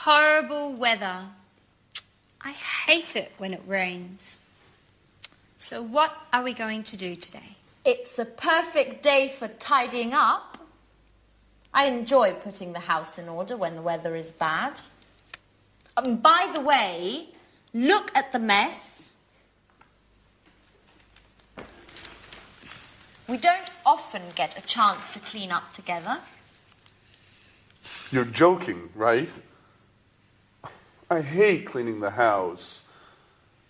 horrible weather. I hate it when it rains. So what are we going to do today? It's a perfect day for tidying up. I enjoy putting the house in order when the weather is bad. By the way, look at the mess. We don't often get a chance to clean up together. You're joking, right? I hate cleaning the house.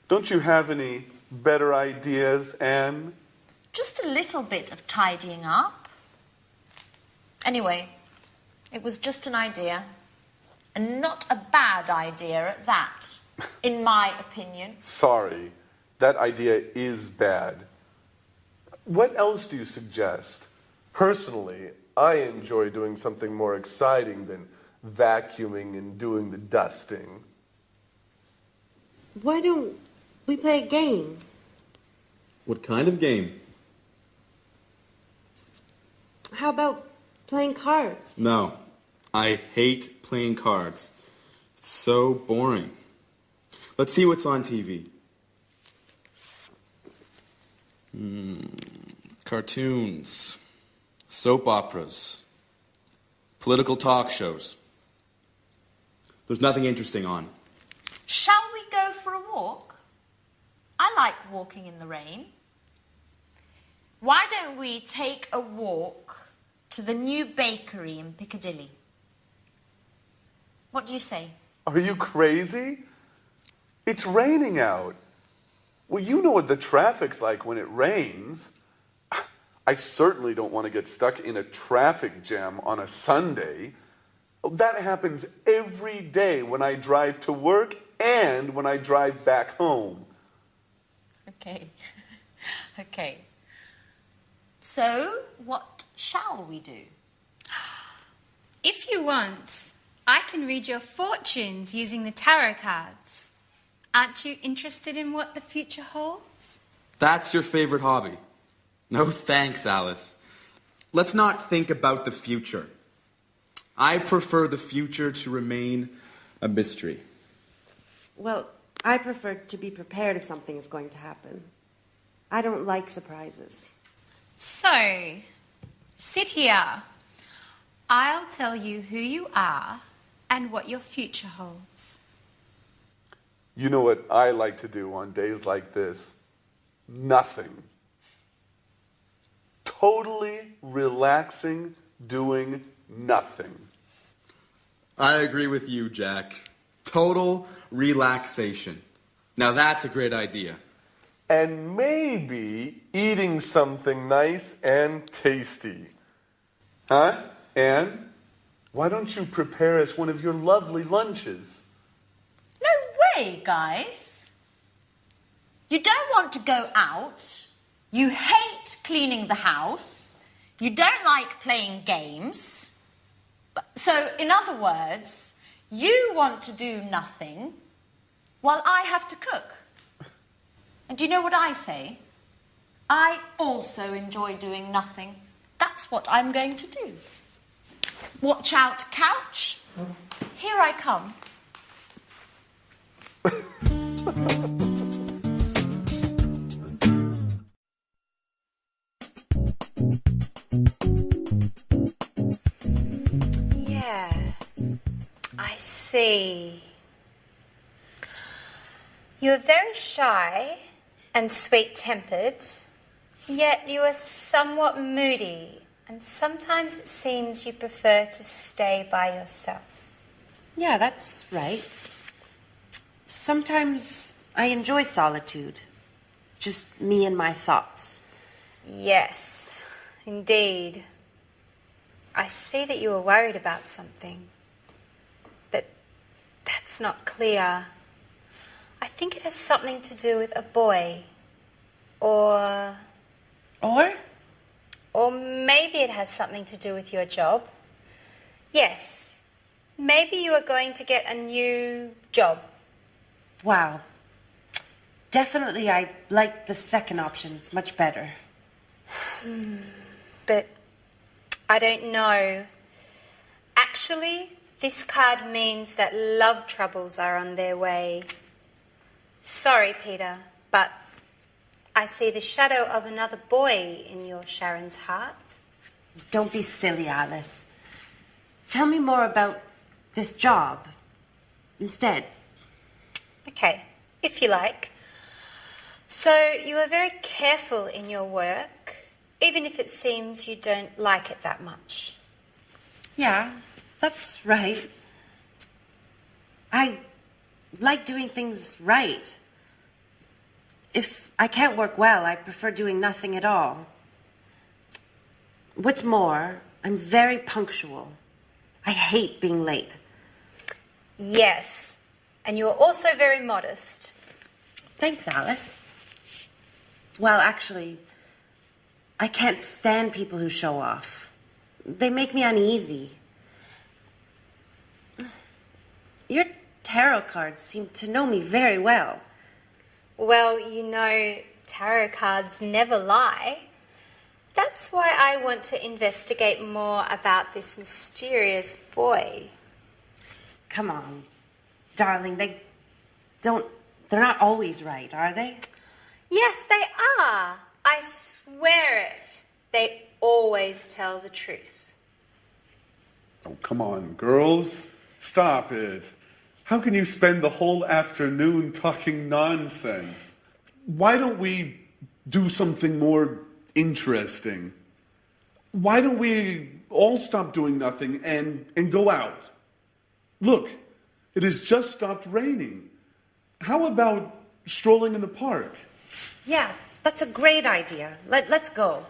Don't you have any better ideas, Anne? Just a little bit of tidying up. Anyway, it was just an idea. And not a bad idea at that, in my opinion. Sorry, that idea is bad. What else do you suggest? Personally, I enjoy doing something more exciting than vacuuming and doing the dusting. Why don't we play a game? What kind of game? How about playing cards? No, I hate playing cards. It's so boring. Let's see what's on TV. Cartoons, soap operas, political talk shows. There's nothing interesting on. Shall we go for a walk? I like walking in the rain. Why don't we take a walk to the new bakery in Piccadilly? What do you say? Are you crazy? It's raining out. Well, you know what the traffic's like when it rains. I certainly don't want to get stuck in a traffic jam on a Sunday. That happens every day when I drive to work and when I drive back home. Okay. Okay. So, what shall we do? If you want, I can read your fortunes using the tarot cards. Aren't you interested in what the future holds? That's your favorite hobby. No thanks, Alice. Let's not think about the future. I prefer the future to remain a mystery. Well, I prefer to be prepared if something is going to happen. I don't like surprises. So, sit here. I'll tell you who you are and what your future holds. You know what I like to do on days like this? Nothing. Totally relaxing, doing nothing. I agree with you, Jack. Total relaxation. Now that's a great idea. And maybe eating something nice and tasty. Huh, Anne? Why don't you prepare us one of your lovely lunches? No way, guys. You don't want to go out. You hate cleaning the house. You don't like playing games. So, in other words, you want to do nothing while I have to cook. And do you know what I say? I also enjoy doing nothing. That's what I'm going to do. Watch out, couch. Here I come. Yeah, I see. You are very shy and sweet-tempered, yet you are somewhat moody, and sometimes it seems you prefer to stay by yourself. Yeah, that's right. Sometimes I enjoy solitude. Just me and my thoughts. Yes, indeed. I see that you are worried about something, but that's not clear. I think it has something to do with a boy, or maybe it has something to do with your job. Yes, maybe you are going to get a new job. Wow. Definitely I like the second option. It's much better. But I don't know. Actually, This card means that love troubles are on their way. Sorry, Peter, but I see the shadow of another boy in your Sharon's heart. Don't be silly, Alice. Tell me more about this job instead. Okay, if you like. So you are very careful in your work, even if it seems you don't like it that much. Yeah, that's right. I like doing things right. If I can't work well, I prefer doing nothing at all. What's more, I'm very punctual. I hate being late. Yes, and you are also very modest. Thanks, Alice. Well, actually, I can't stand people who show off. They make me uneasy. Your tarot cards seem to know me very well. Well, you know, tarot cards never lie. That's why I want to investigate more about this mysterious boy. Come on, darling, they're not always right, are they? Yes, they are. I swear it. They always tell the truth. Oh, come on, girls. Stop it. How can you spend the whole afternoon talking nonsense? Why don't we do something more interesting? Why don't we all stop doing nothing and go out? Look, it has just stopped raining. How about strolling in the park? Yeah, that's a great idea. Let's go.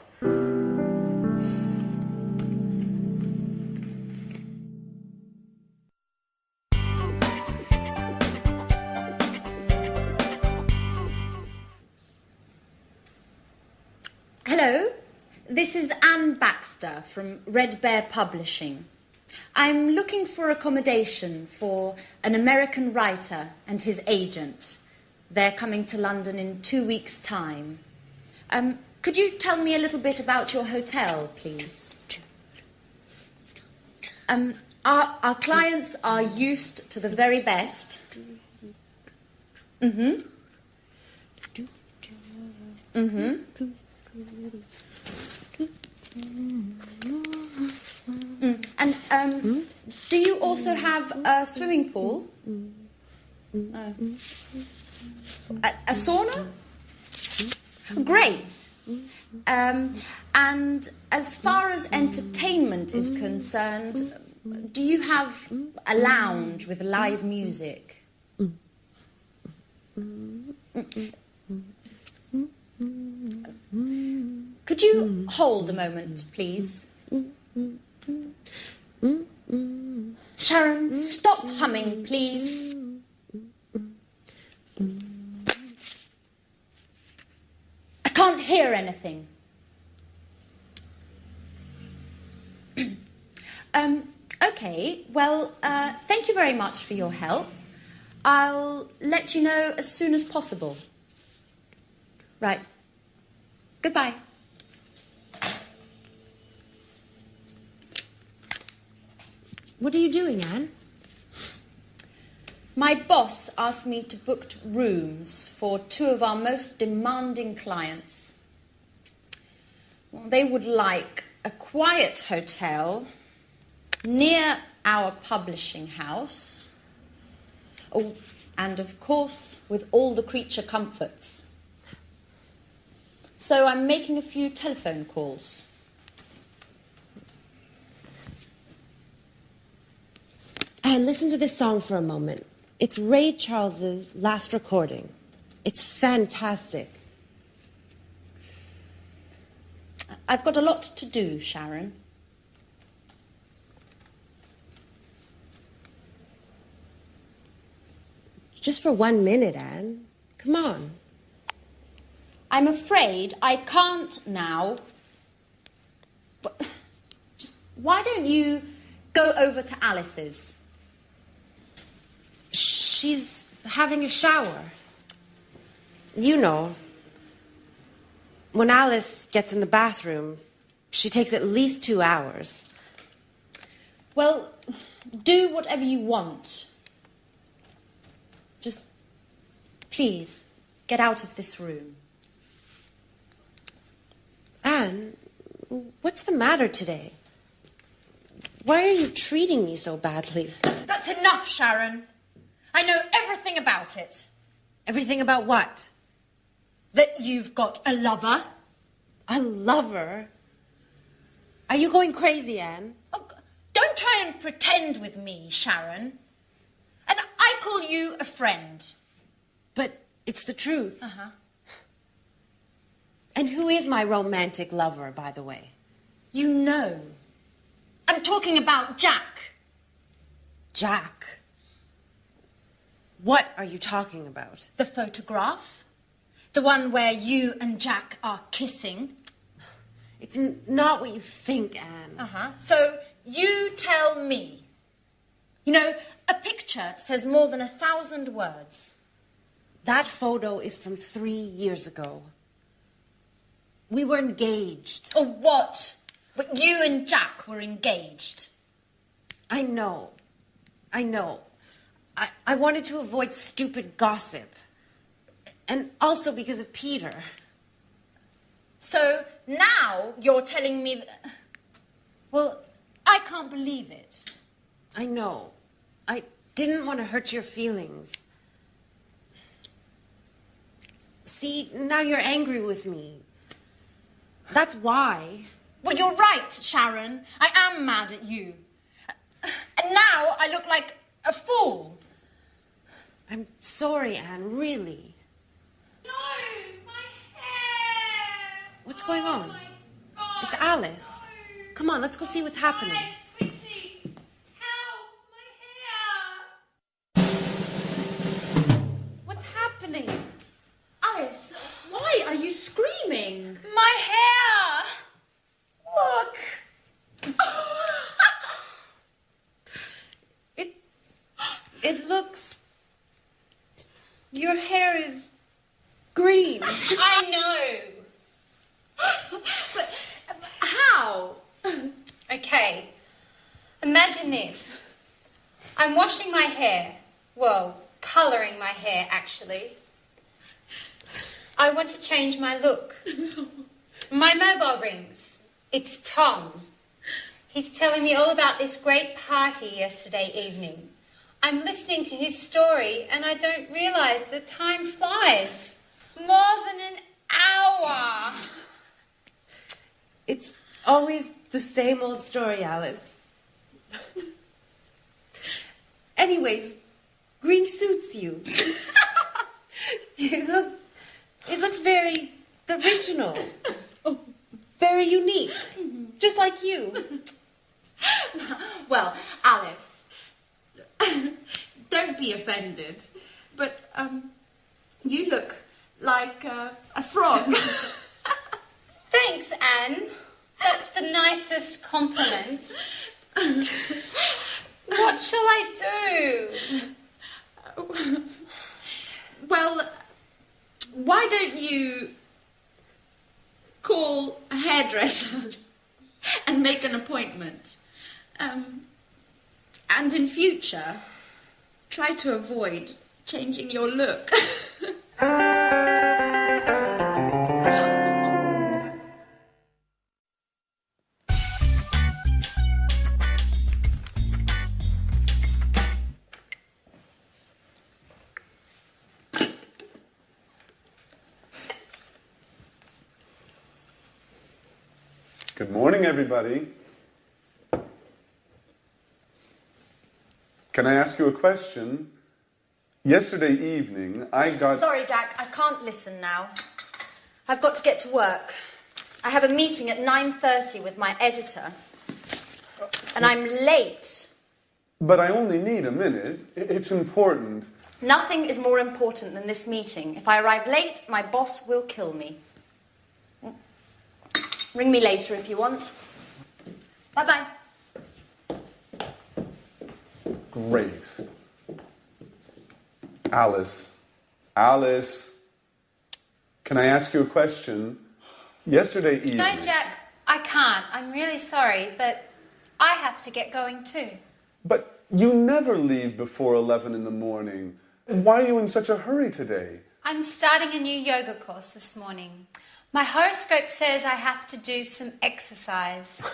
Hello, this is Anne Baxter from Red Bear Publishing. I'm looking for accommodation for an American writer and his agent. They're coming to London in 2 weeks' time. Could you tell me a little bit about your hotel, please? Our clients are used to the very best. Mm-hmm. Mm-hmm. And do you also have a swimming pool? A sauna? Great. And as far as entertainment is concerned, do you have a lounge with live music? Could you hold a moment, please? Sharon, stop humming, please. I can't hear anything. Okay, well, thank you very much for your help. I'll let you know as soon as possible. Right. Goodbye. What are you doing, Anne? My boss asked me to book rooms for 2 of our most demanding clients. Well, they would like a quiet hotel near our publishing house. Oh, and of course, with all the creature comforts. So I'm making a few telephone calls. And listen to this song for a moment. It's Ray Charles's last recording. It's fantastic. I've got a lot to do, Sharon. Just for 1 minute, Anne. Come on. I'm afraid I can't now. But just why don't you go over to Alice's? She's having a shower. You know, when Alice gets in the bathroom, she takes at least 2 hours. Well, do whatever you want. Just, please, get out of this room. Anne, what's the matter today? Why are you treating me so badly? That's enough, Sharon. I know everything about it. Everything about what? That you've got a lover. A lover? Are you going crazy, Anne? Oh, don't try and pretend with me, Sharon. And I call you a friend. But it's the truth. Uh-huh. And who is my romantic lover, by the way? You know. I'm talking about Jack. Jack? What are you talking about? The photograph. The one where you and Jack are kissing. It's not what you think, Anne. Uh-huh. So you tell me. You know, a picture says more than 1,000 words. That photo is from 3 years ago. We were engaged. Or what? But you and Jack were engaged. I know. I wanted to avoid stupid gossip. And also because of Peter. So now you're telling me that... Well, I can't believe it. I know. I didn't want to hurt your feelings. See, now you're angry with me. That's why. Well, you're right, Sharon. I am mad at you. And now I look like a fool. I'm sorry, Anne, really. No, my hair! What's going on? My God, It's Alice. no. Come on, let's go see what's happening. Alice, quickly! Help! My hair! What's happening? Alice, why are you screaming? My hair! Look! It looks... Your hair is green. I know. But how? Okay, imagine this. I'm washing my hair. Well, colouring my hair, actually. I want to change my look. My mobile rings. It's Tom. He's telling me all about this great party yesterday evening. I'm listening to his story and I don't realise the time flies. More than an hour. It's always the same old story, Alice. Anyways, green suits you. It looks very original. Very unique. Just like you. Well, Alice, don't be offended, but you look like a frog. Thanks, Anne. That's the nicest compliment. What shall I do? Well, why don't you call a hairdresser and make an appointment? And in future, try to avoid changing your look. Good morning, everybody. Can I ask you a question? Yesterday evening, I got... Sorry, Jack, I can't listen now. I've got to get to work. I have a meeting at 9:30 with my editor. And I'm late. But I only need a minute. It's important. Nothing is more important than this meeting. If I arrive late, my boss will kill me. Ring me later if you want. Bye-bye. Great. Alice, can I ask you a question? Yesterday evening... No, Jack, I can't. I'm really sorry, but I have to get going too. But you never leave before 11 in the morning. Why are you in such a hurry today? I'm starting a new yoga course this morning. My horoscope says I have to do some exercise.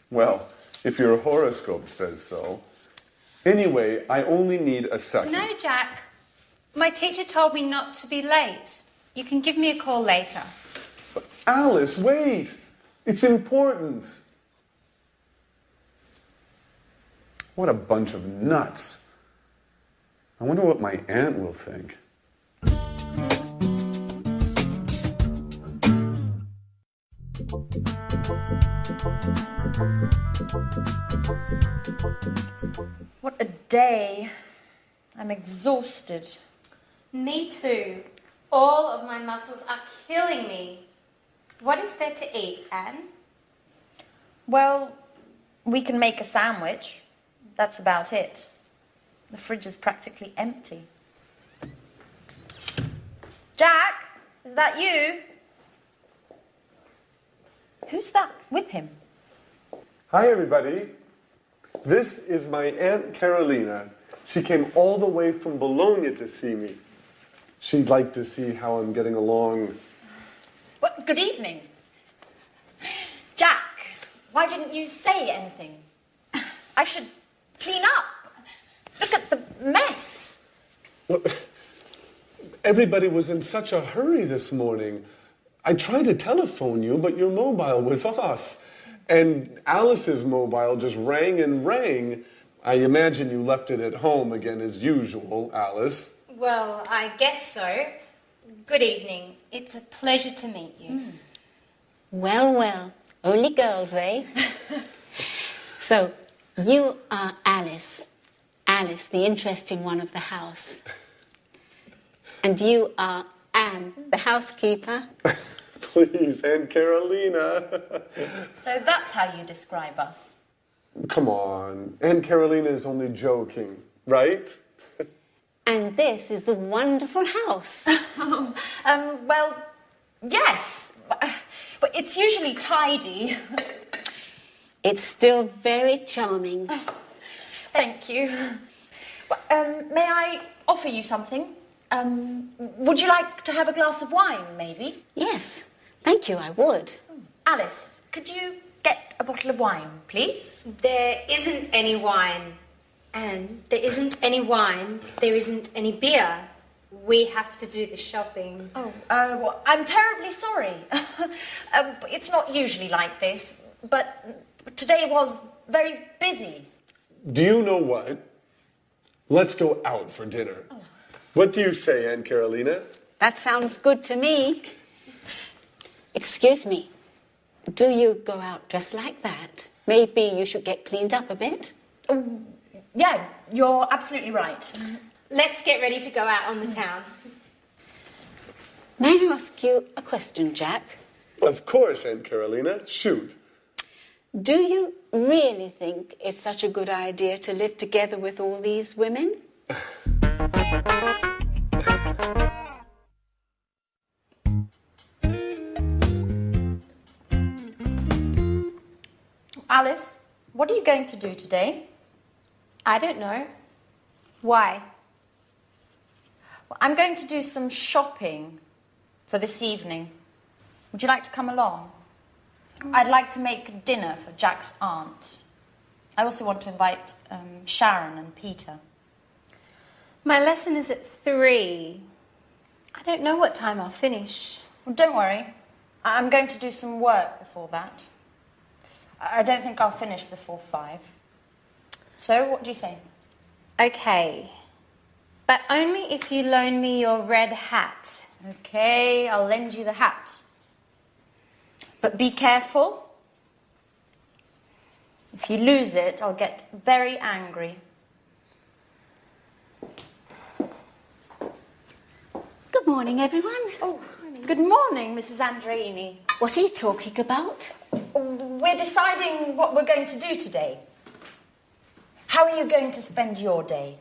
Well, if your horoscope says so. Anyway, I only need a second. No, Jack. My teacher told me not to be late. You can give me a call later. But Alice, wait. It's important. What a bunch of nuts. I wonder what my aunt will think. What a day. I'm exhausted. Me too. All of my muscles are killing me. What is there to eat, Anne? Well, we can make a sandwich. That's about it. The fridge is practically empty. Jack, is that you? Who's that with him? Hi, everybody. This is my Aunt Carolina. She came all the way from Bologna to see me. She'd like to see how I'm getting along. Well, good evening. Jack, why didn't you say anything? I should clean up. Look at the mess. Well, everybody was in such a hurry this morning. I tried to telephone you, but your mobile was off. And Alice's mobile just rang and rang. I imagine you left it at home again as usual, Alice. Well, I guess so. Good evening. It's a pleasure to meet you. Well, well, only girls, eh? So, you are Alice. Alice, the interesting one of the house. And you are Anne, the housekeeper. Please, Aunt Carolina. So that's how you describe us. Come on. Aunt Carolina is only joking, right? And this is the wonderful house. Well, yes, but it's usually tidy. It's still very charming. Thank you. May I offer you something? Would you like to have a glass of wine, maybe? Yes, thank you, I would. Alice, could you get a bottle of wine, please? There isn't any wine. Anne, there isn't any wine. There isn't any beer. We have to do the shopping. Oh, well, I'm terribly sorry. It's not usually like this, but today was very busy. Do you know what? Let's go out for dinner. Oh. What do you say, Aunt Carolina? That sounds good to me. Excuse me, do you go out dressed like that? Maybe you should get cleaned up a bit? Yeah, you're absolutely right. Let's get ready to go out on the town. May I ask you a question, Jack? Of course, Aunt Carolina. Shoot. Do you really think it's such a good idea to live together with all these women? Alice, what are you going to do today? I don't know. Why? Well, I'm going to do some shopping for this evening. Would you like to come along? I'd like to make dinner for Jack's aunt. I also want to invite Sharon and Peter. My lesson is at 3. I don't know what time I'll finish. Well, don't worry. I'm going to do some work before that. I don't think I'll finish before 5. So, what do you say? Okay. But only if you loan me your red hat. Okay, I'll lend you the hat. But be careful. If you lose it, I'll get very angry. Good morning, everyone. Oh, good morning, Mrs. Andreini. What are you talking about? We're deciding what we're going to do today. How are you going to spend your day?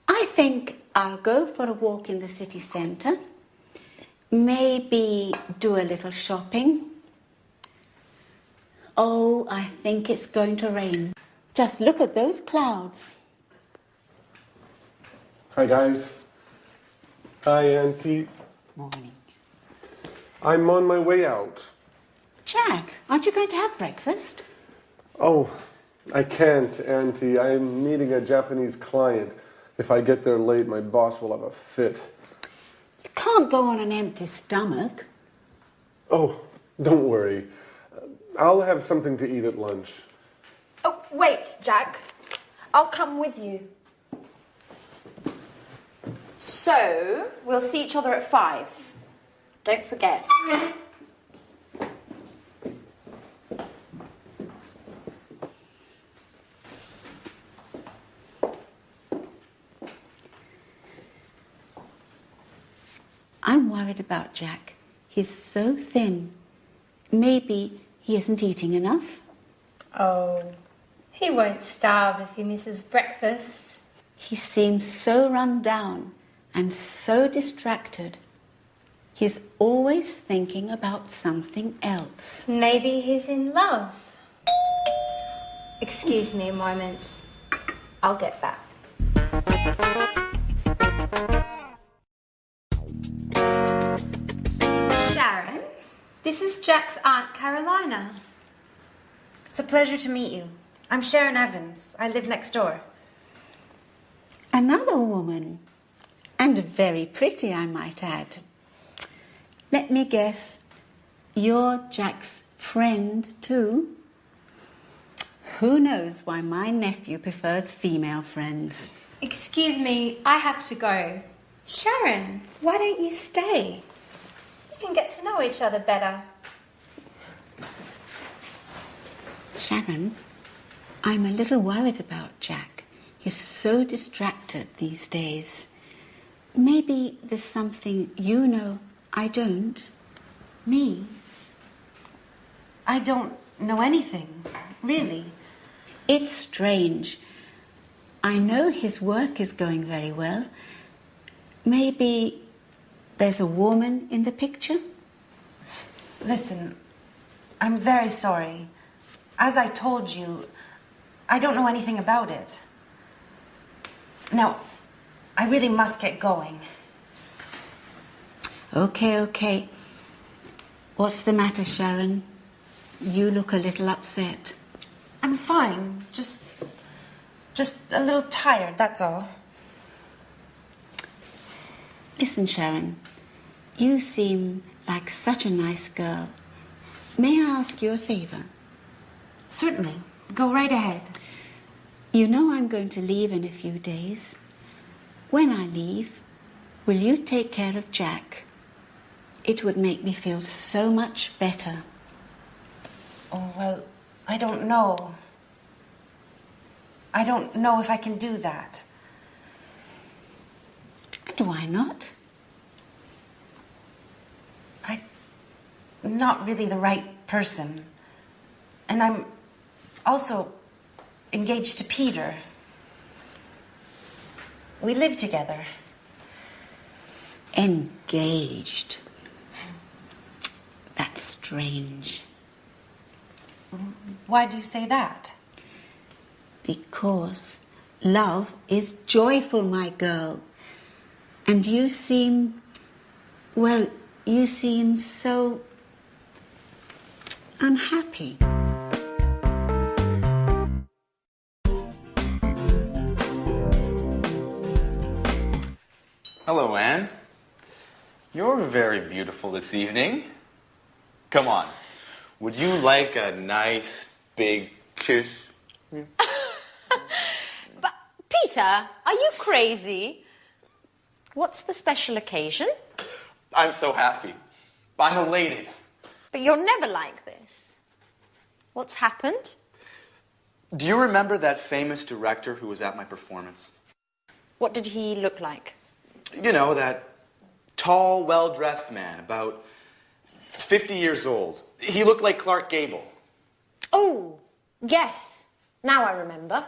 I think I'll go for a walk in the city centre. Maybe do a little shopping. Oh, I think it's going to rain. Just look at those clouds. Hi, guys. Hi, Auntie. Morning. I'm on my way out. Jack, aren't you going to have breakfast? Oh, I can't, Auntie. I'm meeting a Japanese client. If I get there late, my boss will have a fit. You can't go on an empty stomach. Oh, don't worry. I'll have something to eat at lunch. Oh, wait, Jack. I'll come with you. So, we'll see each other at 5. Don't forget. I'm worried about Jack. He's so thin. Maybe he isn't eating enough. Oh, he won't starve if he misses breakfast. He seems so run down and so distracted. He's always thinking about something else. Maybe he's in love. Excuse me a moment. I'll get that. Sharon, this is Jack's Aunt Carolina. It's a pleasure to meet you. I'm Sharon Evans. I live next door. Another woman, and very pretty, I might add. Let me guess, you're Jack's friend too? Who knows why my nephew prefers female friends? Excuse me, I have to go. Sharon, why don't you stay? You can get to know each other better. Sharon, I'm a little worried about Jack. He's so distracted these days. Maybe there's something you know I don't. Me? I don't know anything, really. It's strange. I know his work is going very well. Maybe there's a woman in the picture? Listen, I'm very sorry. As I told you, I don't know anything about it. Now, I really must get going. Okay. What's the matter, Sharon? You look a little upset. I'm fine. Just a little tired, that's all. Listen, Sharon, you seem like such a nice girl. May I ask you a favor? Certainly. Go right ahead. You know I'm going to leave in a few days. When I leave, will you take care of Jack? It would make me feel so much better. Oh, well, I don't know. I don't know if I can do that. And why not? I'm not really the right person. And I'm also engaged to Peter. We live together. Engaged. That's strange. Why do you say that? Because love is joyful, my girl. And you seem, well, you seem so unhappy. Hello, Anne. You're very beautiful this evening. Come on. Would you like a nice big kiss? But, Peter, are you crazy? What's the special occasion? I'm so happy. I'm elated. But you're never like this. What's happened? Do you remember that famous director who was at my performance? What did he look like? You know, that tall, well-dressed man, about 50 years old. He looked like Clark Gable. Oh, yes. Now I remember.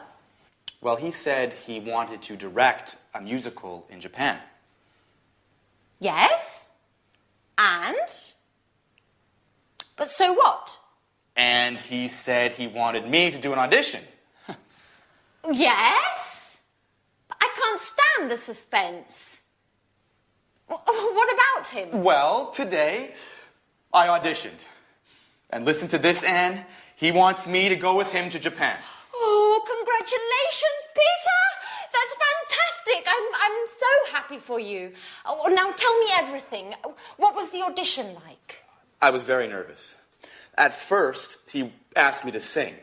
Well, he said he wanted to direct a musical in Japan. Yes? And? But so what? And he said he wanted me to do an audition. Yes? I can't stand the suspense. What about him? Well, today, I auditioned. And listen to this, Anne. He wants me to go with him to Japan. Oh, congratulations, Peter! That's fantastic. I'm so happy for you. Oh, now tell me everything. What was the audition like? I was very nervous. At first, he asked me to sing.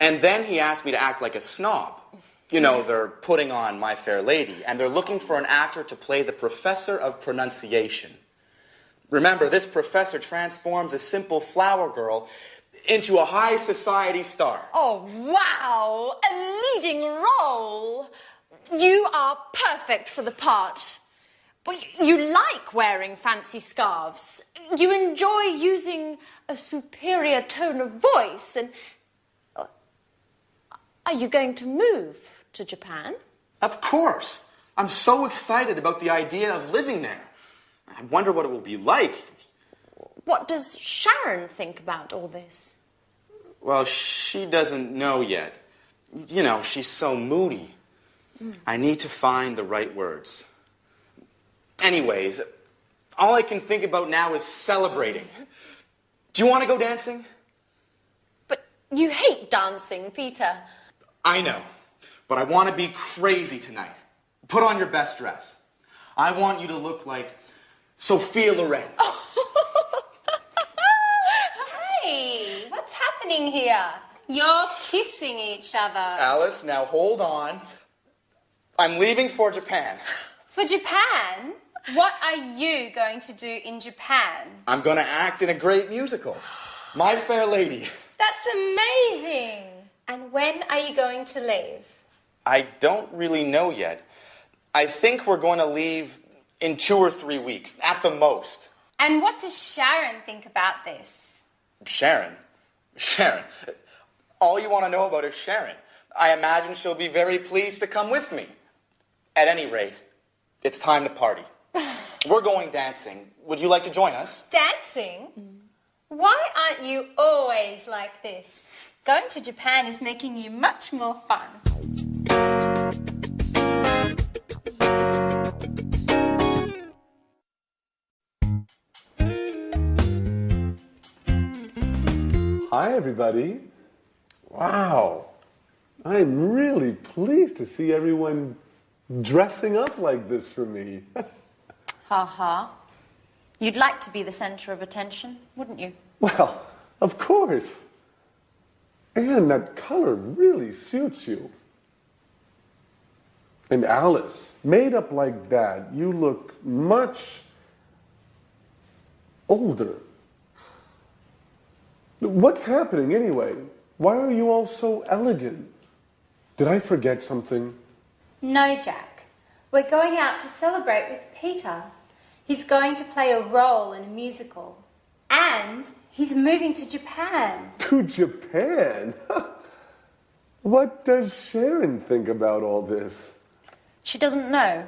And then he asked me to act like a snob. You know, they're putting on My Fair Lady, and they're looking for an actor to play the professor of pronunciation. Remember, this professor transforms a simple flower girl into a high society star. Oh, wow! A leading role! You are perfect for the part. You like wearing fancy scarves. You enjoy using a superior tone of voice. And are you going to move to Japan? Of course. I'm so excited about the idea of living there. I wonder what it will be like. What does Sharon think about all this? Well, she doesn't know yet. You know, she's so moody. I need to find the right words. Anyways, all I can think about now is celebrating. Do you want to go dancing? But you hate dancing, Peter. I know, but I want to be crazy tonight. Put on your best dress. I want you to look like Sophia Loren. Hey, what's happening here? You're kissing each other. Alice, now hold on. I'm leaving for Japan. For Japan? What are you going to do in Japan? I'm going to act in a great musical. My Fair Lady. That's amazing. And when are you going to leave? I don't really know yet. I think we're going to leave in 2 or 3 weeks, at the most. And what does Sharon think about this? Sharon? Sharon? All you want to know about is Sharon. I imagine she'll be very pleased to come with me. At any rate, it's time to party. We're going dancing. Would you like to join us? Dancing? Why aren't you always like this? Going to Japan is making you much more fun. Hi, everybody. Wow. I'm really pleased to see everyone dressing up like this for me. Ha. You'd like to be the center of attention, wouldn't you? Well, of course. And that color really suits you. And Alice, made up like that, you look much older. What's happening anyway? Why are you all so elegant? Did I forget something? No, Jack. We're going out to celebrate with Peter. He's going to play a role in a musical. And he's moving to Japan. To Japan? What does Sharon think about all this? She doesn't know.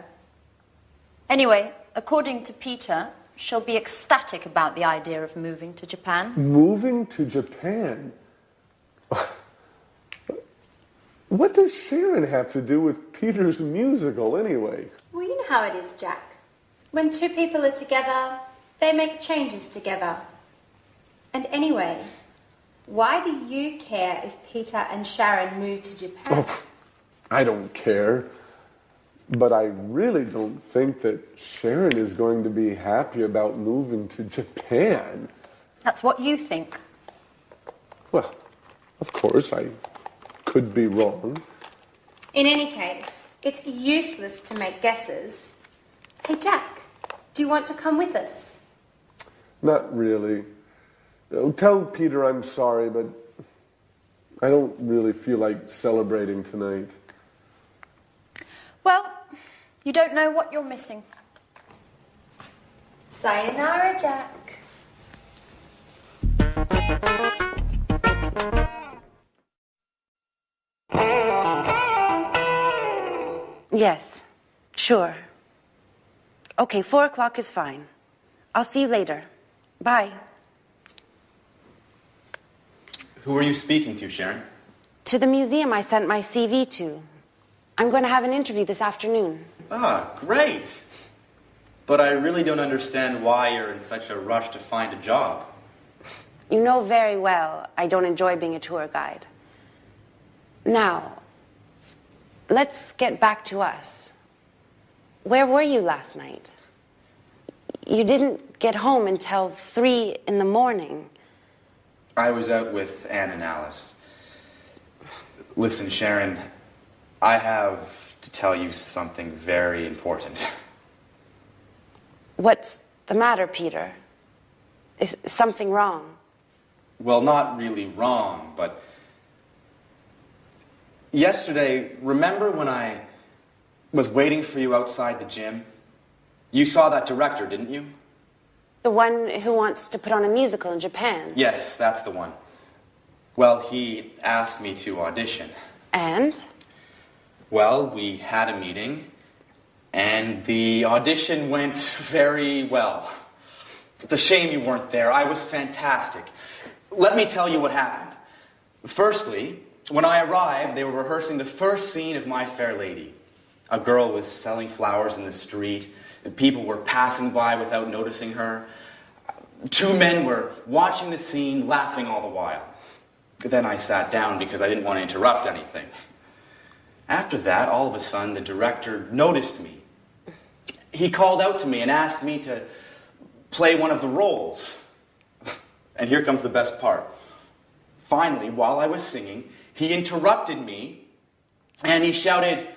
Anyway, according to Peter, she'll be ecstatic about the idea of moving to Japan. Moving to Japan? What does Sharon have to do with Peter's musical anyway? Well, you know how it is, Jack. When two people are together, they make changes together. And anyway, why do you care if Peter and Sharon move to Japan? Oh, I don't care. But I really don't think that Sharon is going to be happy about moving to Japan. That's what you think. Well, of course, I could be wrong. In any case, it's useless to make guesses. Hey, Jack, do you want to come with us? Not really. Tell Peter I'm sorry, but I don't really feel like celebrating tonight. Well, you don't know what you're missing. Sayonara, Jack. Yes, sure. Okay, 4 o'clock is fine. I'll see you later. Bye. Who are you speaking to, Sharon? To the museum I sent my CV to. I'm going to have an interview this afternoon. Ah, great. But I really don't understand why you're in such a rush to find a job. You know very well I don't enjoy being a tour guide. Now, let's get back to us. Where were you last night? You didn't get home until 3 in the morning. I was out with Anne and Alice. Listen, Sharon, I have to tell you something very important. What's the matter, Peter? Is something wrong? Well, not really wrong, but yesterday, remember when I was waiting for you outside the gym? You saw that director, didn't you? The one who wants to put on a musical in Japan. Yes, that's the one. Well, he asked me to audition. And? Well, we had a meeting, and the audition went very well. It's a shame you weren't there. I was fantastic. Let me tell you what happened. Firstly, when I arrived, they were rehearsing the first scene of My Fair Lady. A girl was selling flowers in the street, and people were passing by without noticing her. 2 men were watching the scene, laughing all the while. Then I sat down because I didn't want to interrupt anything. After that, all of a sudden, the director noticed me. He called out to me and asked me to play one of the roles. And here comes the best part. Finally, while I was singing, he interrupted me and he shouted,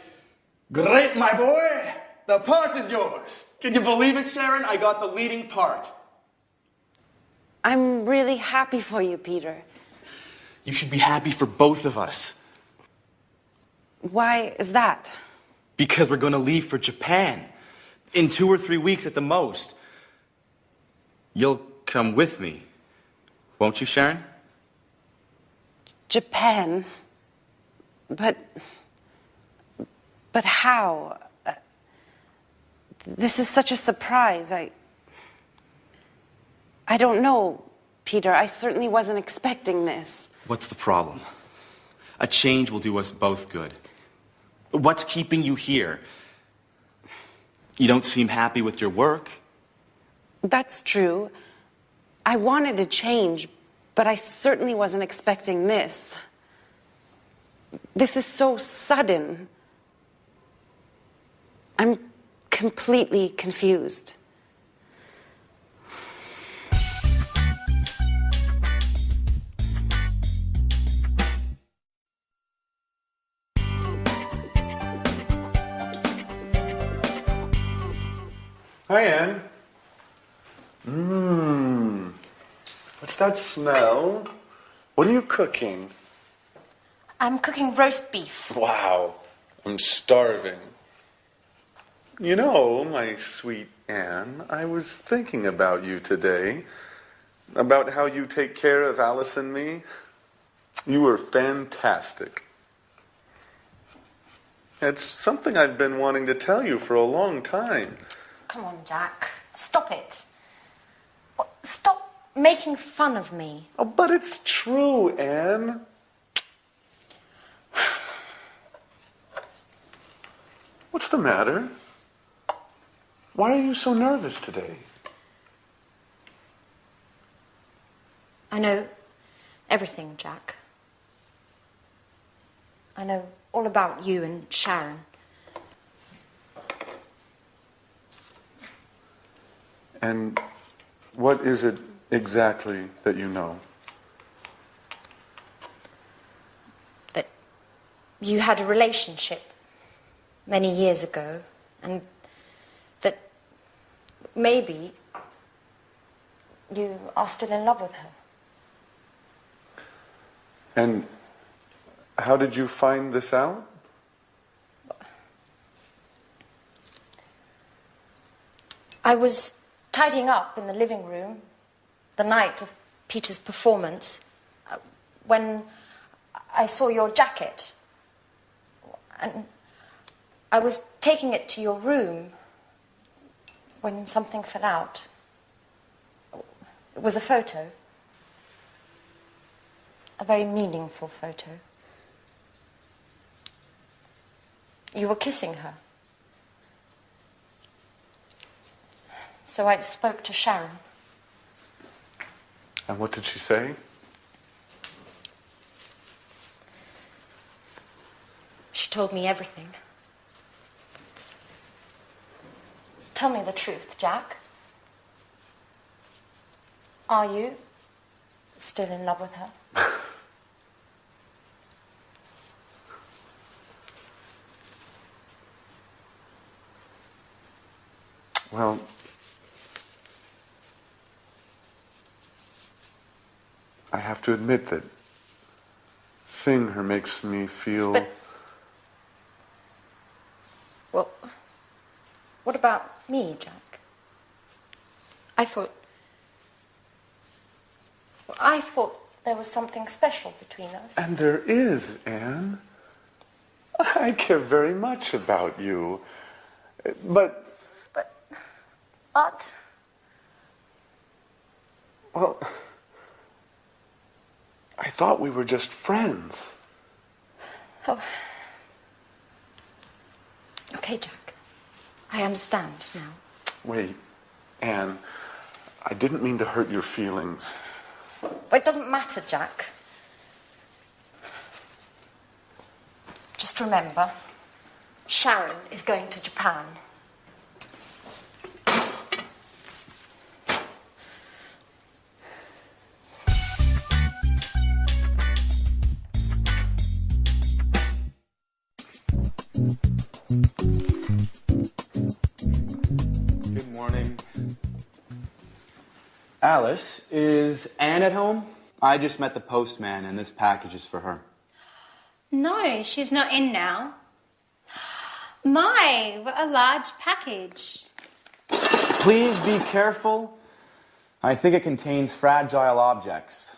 "Great, my boy! The part is yours." Can you believe it, Sharon? I got the leading part. I'm really happy for you, Peter. You should be happy for both of us. Why is that? Because we're going to leave for Japan. In 2 or 3 weeks at the most. You'll come with me. Won't you, Sharon? Japan? But how? This is such a surprise. I don't know, Peter. I certainly wasn't expecting this. What's the problem? A change will do us both good. What's keeping you here? You don't seem happy with your work. That's true. I wanted to change, but I certainly wasn't expecting this. This is so sudden. I'm completely confused. Hi, Anne. What's that smell? What are you cooking? I'm cooking roast beef. Wow, I'm starving. You know, my sweet Anne, I was thinking about you today, about how you take care of Alice and me. You were fantastic. It's something I've been wanting to tell you for a long time. Come on, Jack. Stop it. Stop making fun of me. Oh, but it's true, Anne. What's the matter? Why are you so nervous today? I know everything, Jack. I know all about you and Sharon. And what is it exactly that you know? That you had a relationship many years ago, and that maybe you are still in love with her. And how did you find this out? I was tidying up in the living room the night of Peter's performance when I saw your jacket. And I was taking it to your room when something fell out. It was a photo. a very meaningful photo. You were kissing her. So I spoke to Sharon. And what did she say? She told me everything. Tell me the truth, Jack. Are you still in love with her? Well, I have to admit that seeing her makes me feel... But... Well, what about me, Jack? I thought there was something special between us. And there is, Anne. I care very much about you. But... Well, I thought we were just friends. Oh. Okay, Jack. I understand now. Wait, Anne, I didn't mean to hurt your feelings. But it doesn't matter, Jack. Just remember, Sharon is going to Japan. Good morning. Alice, is Anne at home? I just met the postman and this package is for her. No, she's not in now. My, what a large package. Please be careful. I think it contains fragile objects.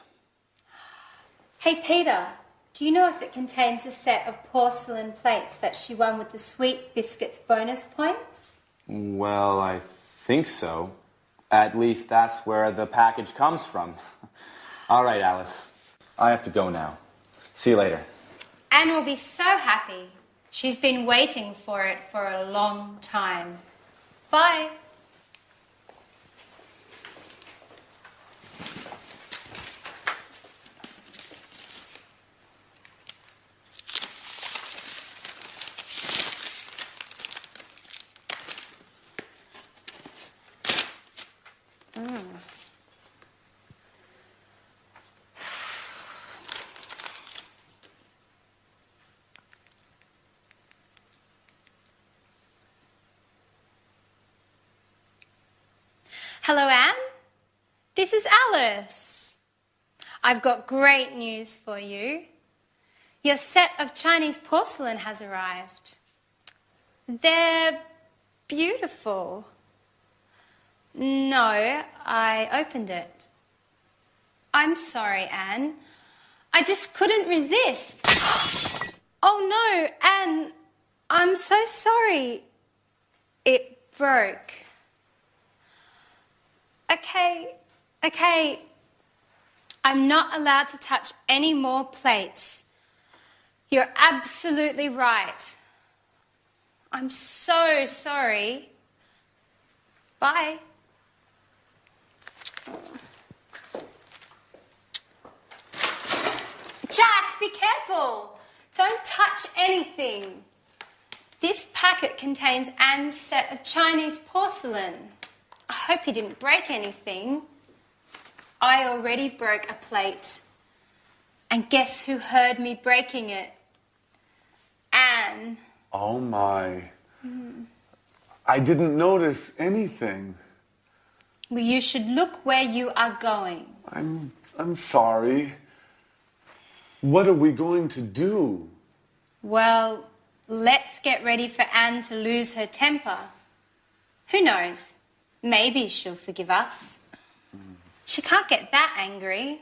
Hey, Peter, do you know if it contains a set of porcelain plates that she won with the Sweet Biscuits bonus points? Well, I think so. At least that's where the package comes from. All right, Alice. I have to go now. See you later. Anne will be so happy. She's been waiting for it for a long time. Bye. Hello, Anne. This is Alice. I've got great news for you. Your set of Chinese porcelain has arrived. They're beautiful. No, I opened it. I'm sorry, Anne. I just couldn't resist. Oh no, Anne, I'm so sorry. It broke. Okay. I'm not allowed to touch any more plates. You're absolutely right. I'm so sorry. Bye. Jack, be careful. Don't touch anything. This packet contains Anne's set of Chinese porcelain. I hope you didn't break anything. I already broke a plate. And guess who heard me breaking it? Anne. Oh my. I didn't notice anything. Well, you should look where you are going. I'm sorry. What are we going to do? Well, let's get ready for Anne to lose her temper. Who knows? Maybe she'll forgive us. She can't get that angry.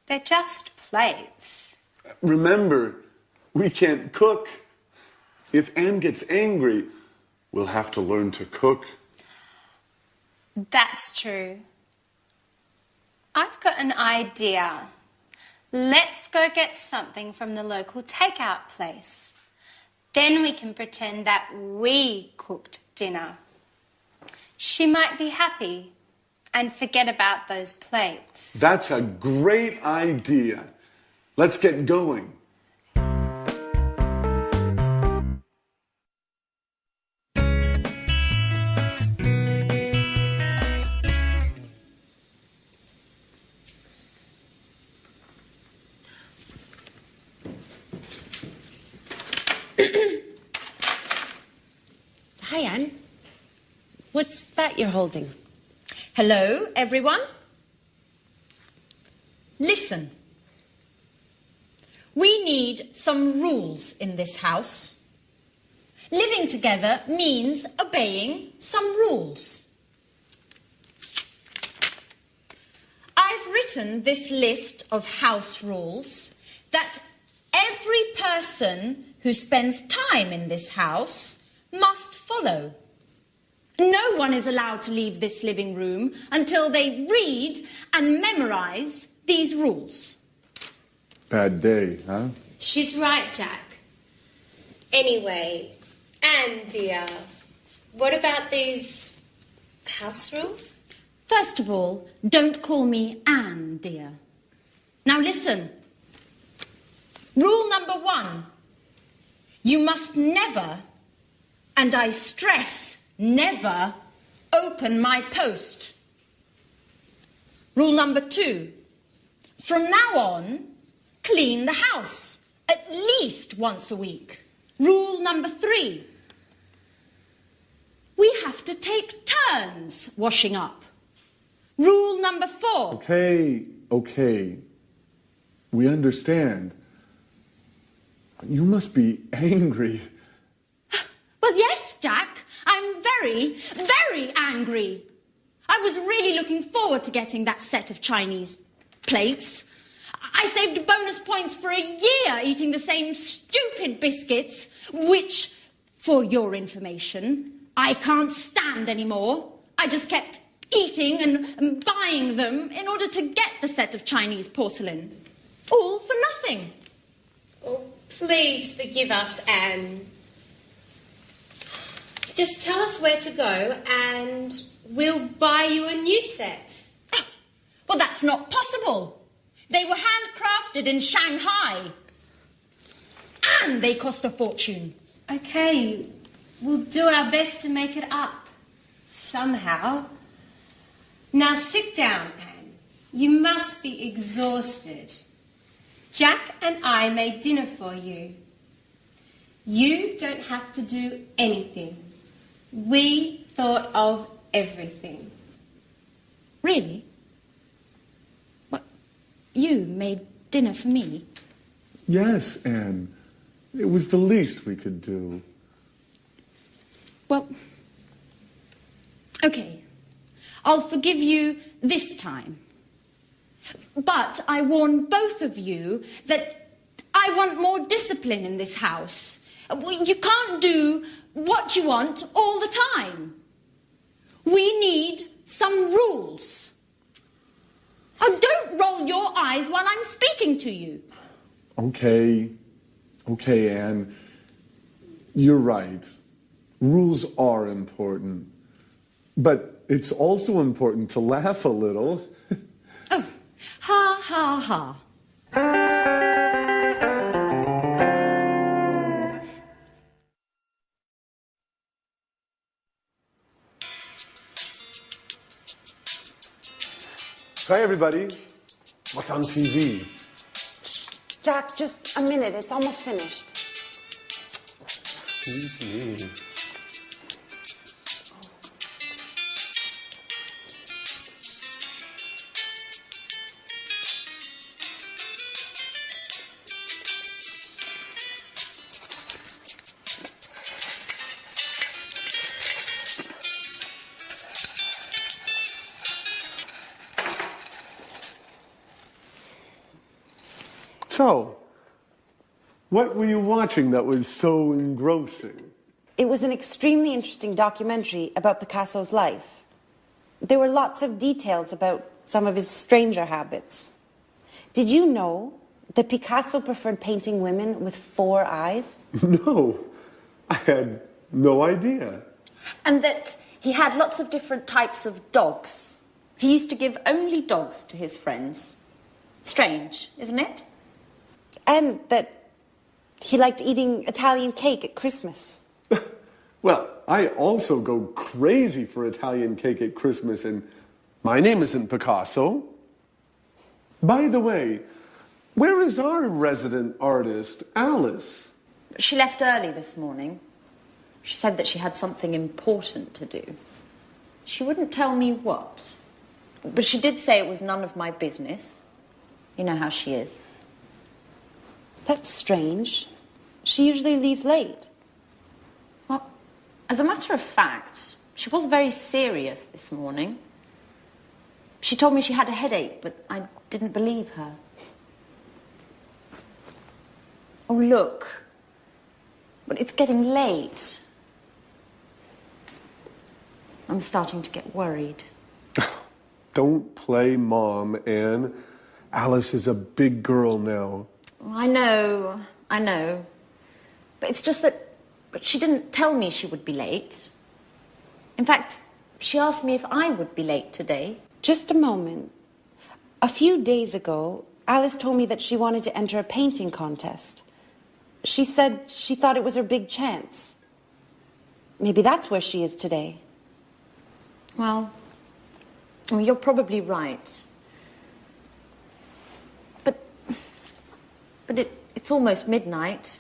They're just plates. Remember, we can't cook. If Anne gets angry, we'll have to learn to cook. That's true. I've got an idea. Let's go get something from the local takeout place. Then we can pretend that we cooked dinner. She might be happy and forget about those plates. That's a great idea. Let's get going. Hi, Anne. What's that you're holding? Hello, everyone. Listen. We need some rules in this house. Living together means obeying some rules. I've written this list of house rules that every person who spends time in this house must follow. No one is allowed to leave this living room until they read and memorize these rules. Bad day, huh? She's right, Jack. Anyway, Anne, dear, what about these house rules? First of all, don't call me Anne, dear. Now listen. Rule number 1. You must never, and I stress never, open my post. Rule number 2. From now on, clean the house at least once a week. Rule number 3. We have to take turns washing up. Rule number 4. Okay. We understand. You must be angry. Well, yes, Jack. I'm very, very angry. I was really looking forward to getting that set of Chinese plates. I saved bonus points for a year eating the same stupid biscuits, which, for your information, I can't stand anymore. I just kept eating and buying them in order to get the set of Chinese porcelain. All for nothing. Oh, please forgive us, Anne. Just tell us where to go and we'll buy you a new set. Oh, well, that's not possible. They were handcrafted in Shanghai. And they cost a fortune. Okay, we'll do our best to make it up. Somehow. Now sit down, Anne. You must be exhausted. Jack and I made dinner for you. You don't have to do anything. We thought of everything. Really? What? You made dinner for me? Yes, Anne. It was the least we could do. Well, okay. I'll forgive you this time. But I warn both of you that I want more discipline in this house. You can't do what you want all the time. We need some rules. Oh, don't roll your eyes while I'm speaking to you. Okay, Anne. You're right. Rules are important. But it's also important to laugh a little. Oh, ha, ha, ha. Hi, everybody. What's on TV? Jack, just a minute. It's almost finished. TV. So, what were you watching that was so engrossing? It was an extremely interesting documentary about Picasso's life. There were lots of details about some of his stranger habits. Did you know that Picasso preferred painting women with 4 eyes? No, I had no idea. And that he had lots of different types of dogs. He used to give only dogs to his friends. Strange, isn't it? And that he liked eating Italian cake at Christmas. Well, I also go crazy for Italian cake at Christmas, and my name isn't Picasso. By the way, where is our resident artist, Alice? She left early this morning. She said that she had something important to do. She wouldn't tell me what. But she did say it was none of my business. You know how she is. That's strange. She usually leaves late. Well, as a matter of fact, she was very serious this morning. She told me she had a headache, but I didn't believe her. Oh, look. But it's getting late. I'm starting to get worried. Don't play Mom, Anne. Alice is a big girl now. I know. But it's just that she didn't tell me she would be late. In fact, she asked me if I would be late today. Just a moment. A few days ago, Alice told me that she wanted to enter a painting contest. She said she thought it was her big chance. Maybe that's where she is today. Well, you're probably right. But it's almost midnight.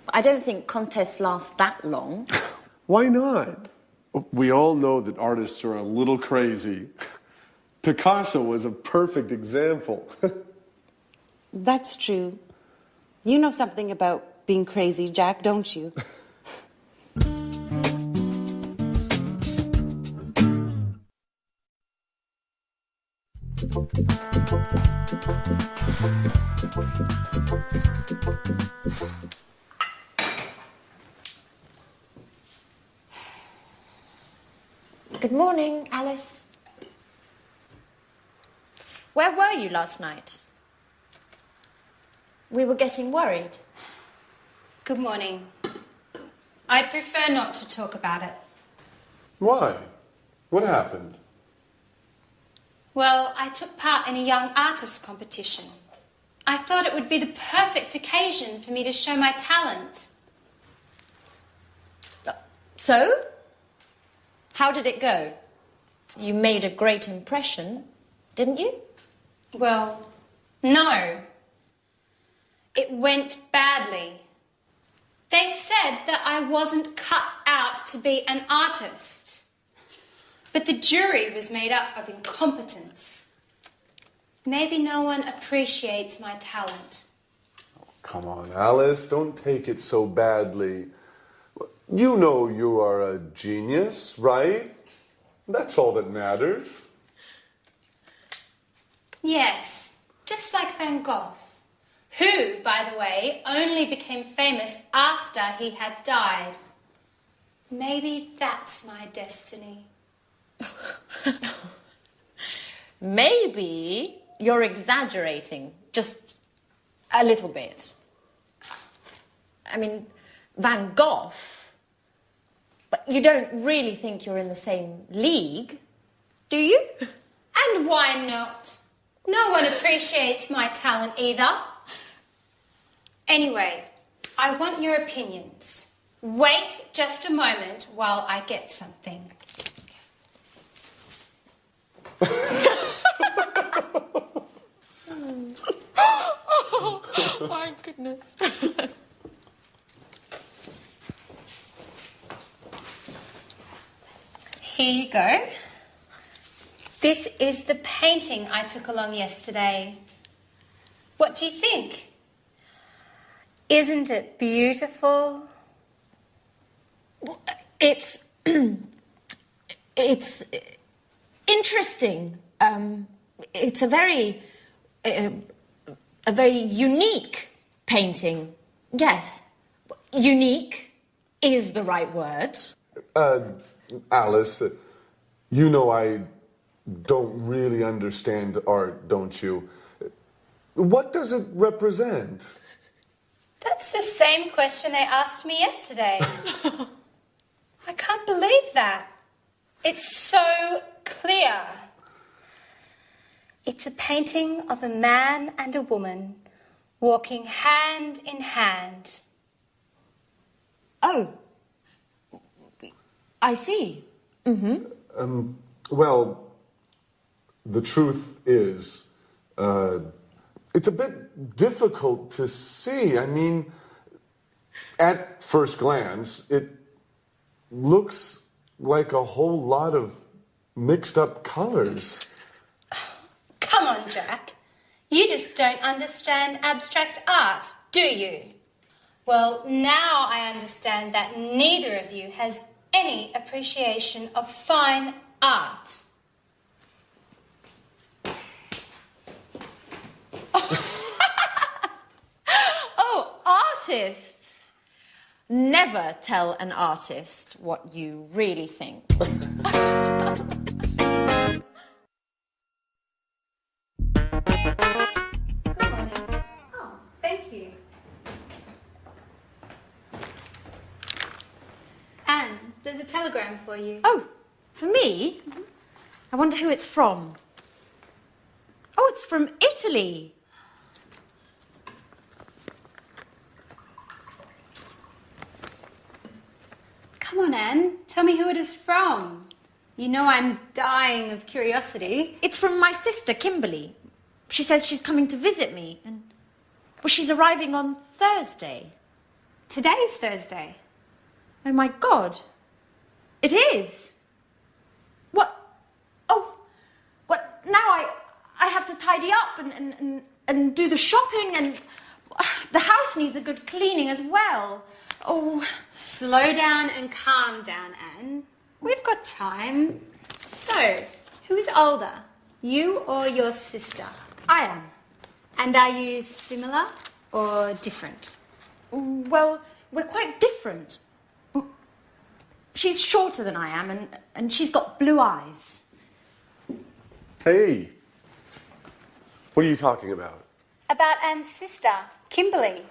I don't think contests last that long. Why not? We all know that artists are a little crazy. Picasso was a perfect example. That's true. You know something about being crazy, Jack, don't you? Good morning, Alice. Where were you last night? We were getting worried. Good morning. I'd prefer not to talk about it. Why? What happened? Well, I took part in a young artist competition. I thought it would be the perfect occasion for me to show my talent. So? How did it go? You made a great impression, didn't you? Well, no. It went badly. They said that I wasn't cut out to be an artist. But the jury was made up of incompetents. Maybe no one appreciates my talent. Oh, come on, Alice, don't take it so badly. You know you are a genius, right? That's all that matters. Yes, just like Van Gogh, who, by the way, only became famous after he had died. Maybe that's my destiny. Maybe you're exaggerating, just a little bit. I mean, Van Gogh, but you don't really think you're in the same league, do you? And why not? No one appreciates my talent either. Anyway, I want your opinions. Wait just a moment while I get something. Oh, my goodness. Here you go. This is the painting I took along yesterday. What do you think? Isn't it beautiful? It's it's interesting. It's a very unique painting. Yes, unique is the right word. Alice, you know I don't really understand art, don't you? What does it represent? That's the same question they asked me yesterday. I can't believe that. It's so clear. It's a painting of a man and a woman walking hand in hand. Oh, I see. Mm-hmm. Well, the truth is, it's a bit difficult to see. I mean, at first glance, it looks like a whole lot of mixed up colors. Come on, Jack. You just don't understand abstract art, do you? Well, now I understand that neither of you has any appreciation of fine art. Oh, artists! Never tell an artist what you really think. Oh, thank you. Anne, there's a telegram for you. Oh, for me? I wonder who it's from. Oh, it's from Italy. Come on, Anne. Tell me who it is from. You know I'm dying of curiosity. It's from my sister, Kimberly. She says she's coming to visit me, and well, she's arriving on Thursday. Today's Thursday. Oh my God. It is. What? Oh, what? Now I have to tidy up and do the shopping, and the house needs a good cleaning as well. Oh, Slow down and calm down, Anne. We've got time. So, who is older, you or your sister? I am. And are you similar or different? Well, we're quite different. She's shorter than I am, and she's got blue eyes. Hey, what are you talking about? About Anne's sister, Kimberly.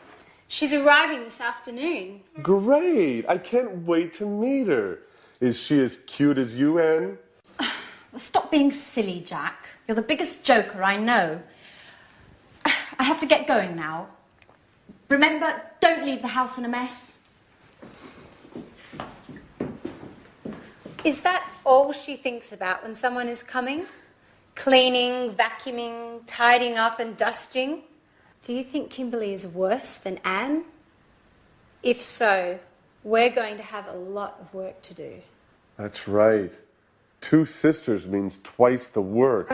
She's arriving this afternoon. Great! I can't wait to meet her. Is she as cute as you, Anne? Well, stop being silly, Jack. You're the biggest joker I know. I have to get going now. Remember, don't leave the house in a mess. Is that all she thinks about when someone is coming? Cleaning, vacuuming, tidying up and dusting? Do you think Kimberly is worse than Anne? If so, we're going to have a lot of work to do. That's right. 2 sisters means twice the work.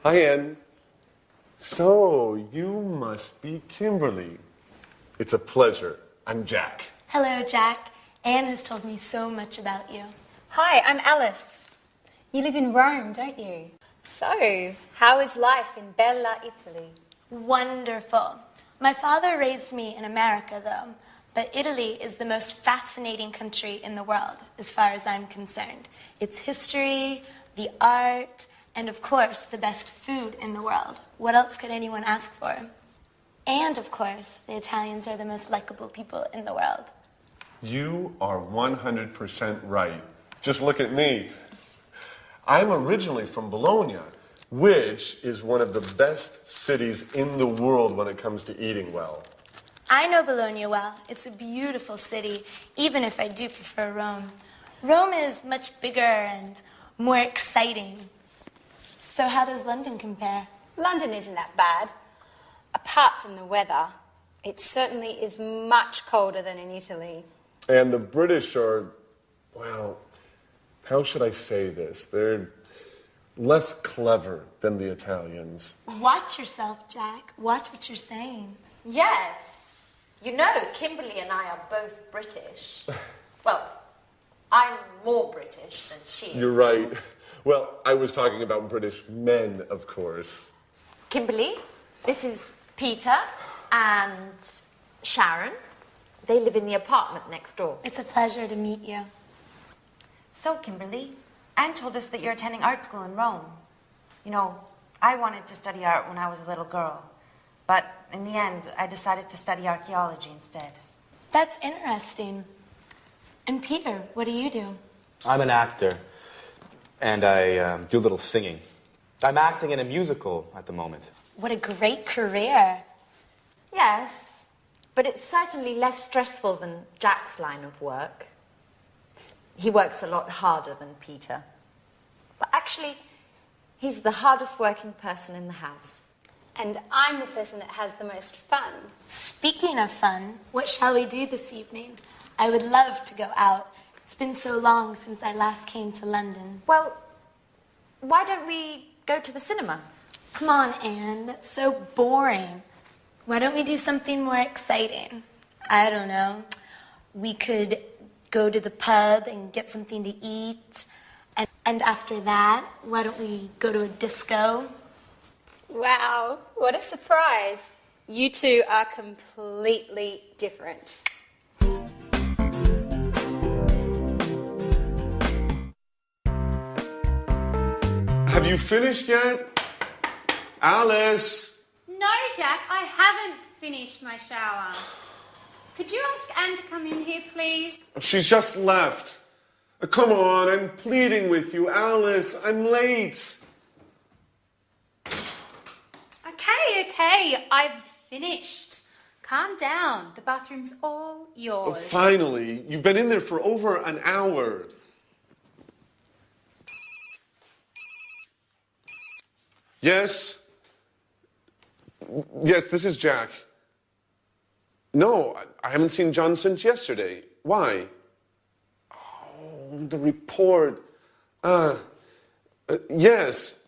Hi, Anne. So, you must be Kimberly. It's a pleasure. I'm Jack. Hello, Jack. Anne has told me so much about you. Hi, I'm Alice. You live in Rome, don't you? So, how is life in Bella, Italy? Wonderful. My father raised me in America, though, but Italy is the most fascinating country in the world, as far as I'm concerned. Its history, the art, and of course, the best food in the world. What else could anyone ask for? And of course, the Italians are the most likable people in the world. You are 100% right. Just look at me. I'm originally from Bologna, which is one of the best cities in the world when it comes to eating well. I know Bologna well. It's a beautiful city, even if I do prefer Rome. Rome is much bigger and more exciting. So how does London compare? London isn't that bad. Apart from the weather, it certainly is much colder than in Italy. And the British are, well, how should I say this? They're less clever than the Italians. Watch yourself, Jack. Watch what you're saying. Yes. You know, Kimberly and I are both British. Well, I'm more British than she is. You're right. Well, I was talking about British men, of course. Kimberly, this is Peter and Sharon. They live in the apartment next door. It's a pleasure to meet you. So, Kimberly, Anne told us that you're attending art school in Rome. You know, I wanted to study art when I was a little girl, but in the end, I decided to study archaeology instead. That's interesting. And Peter, what do you do? I'm an actor, and I do a little singing. I'm acting in a musical at the moment. What a great career. Yes, but it's certainly less stressful than Jack's line of work. He works a lot harder than Peter. But actually, he's the hardest working person in the house. And I'm the person that has the most fun. Speaking of fun, what shall we do this evening? I would love to go out. It's been so long since I last came to London. Well, why don't we go to the cinema? Come on, Anne, that's so boring. Why don't we do something more exciting? I don't know. We could go to the pub and get something to eat. And after that, why don't we go to a disco? Wow, what a surprise. You two are completely different. Have you finished yet? Alice! No, Jack, I haven't finished my shower. Could you ask Anne to come in here, please? She's just left. Come on, I'm pleading with you. Alice, I'm late. Okay, I've finished. Calm down. The bathroom's all yours. Oh, finally, you've been in there for over an hour. Yes? Yes, this is Jack. No, I haven't seen John since yesterday. Why? Oh, the report. Yes.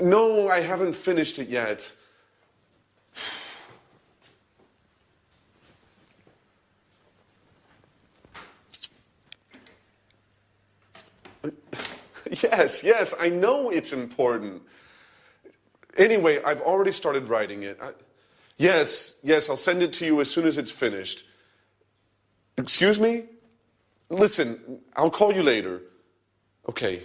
No, I haven't finished it yet. Yes, I know it's important. Anyway, I've already started writing it. Yes, I'll send it to you as soon as it's finished. Excuse me? Listen, I'll call you later. Okay.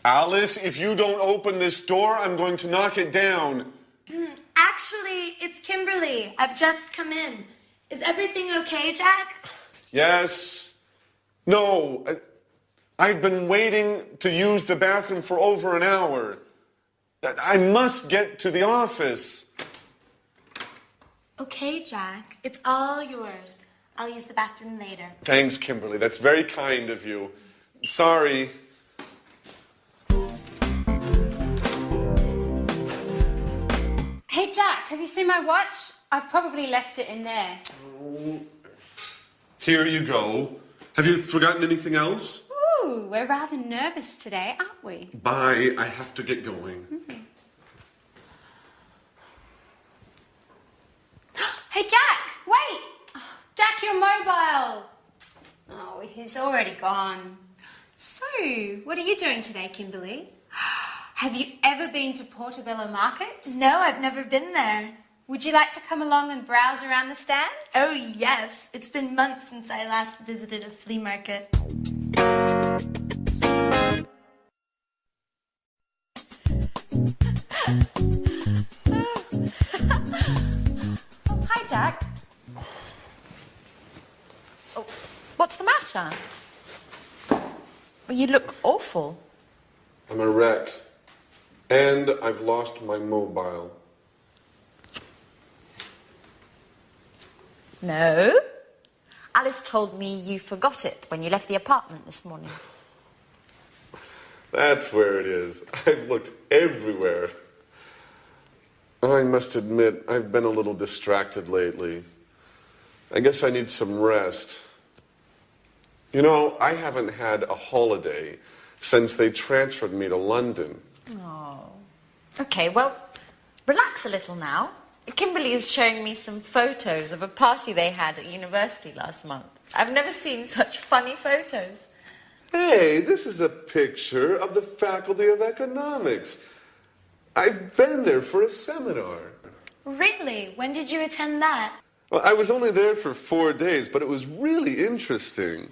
Alice, if you don't open this door, I'm going to knock it down. Actually, it's Kimberly. I've just come in. Is everything okay, Jack? Yes. No. I've been waiting to use the bathroom for over an hour. I must get to the office. Okay, Jack. It's all yours. I'll use the bathroom later. Thanks, Kimberly. That's very kind of you. Sorry. Hey, Jack, have you seen my watch? I've probably left it in there. Oh. Here you go. Have you forgotten anything else? Ooh, we're rather nervous today, aren't we? Bye. I have to get going. Hey, Jack, wait! Oh, Jack, your mobile! Oh, he's already gone. So, what are you doing today, Kimberly? Have you ever been to Portobello Market? No, I've never been there. Would you like to come along and browse around the stands? Oh, yes. It's been months since I last visited a flea market. Hi, Jack. Oh, what's the matter? Well, you look awful. I'm a wreck. And I've lost my mobile. No. Alice told me you forgot it when you left the apartment this morning. That's where it is. I've looked everywhere. I must admit, I've been a little distracted lately. I guess I need some rest. You know, I haven't had a holiday since they transferred me to London. Oh. Okay, well, relax a little now. Kimberly is showing me some photos of a party they had at university last month. I've never seen such funny photos. Hey, this is a picture of the Faculty of Economics. I've been there for a seminar. Really? When did you attend that? Well, I was only there for 4 days, but it was really interesting.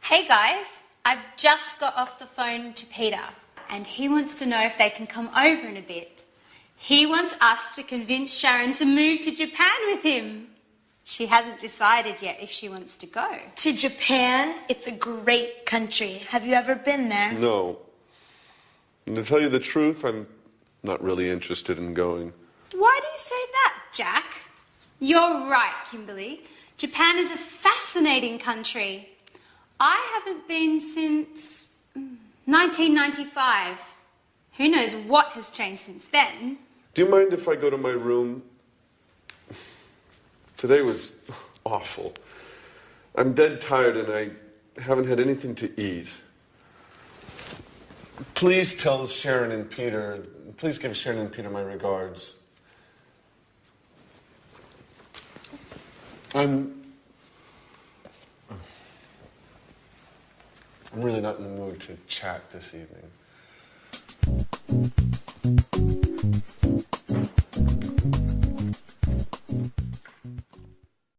Hey guys, I've just got off the phone to Peter, and he wants to know if they can come over in a bit. He wants us to convince Sharon to move to Japan with him. She hasn't decided yet if she wants to go. To Japan? It's a great country. Have you ever been there? No. And to tell you the truth, I'm not really interested in going. Why do you say that, Jack? You're right, Kimberly. Japan is a fascinating country. I haven't been since 1995. Who knows what has changed since then? Do you mind if I go to my room? Today was awful. I'm dead tired and I haven't had anything to eat. Please tell Sharon and Peter, please give Sharon and Peter my regards. I'm really not in the mood to chat this evening.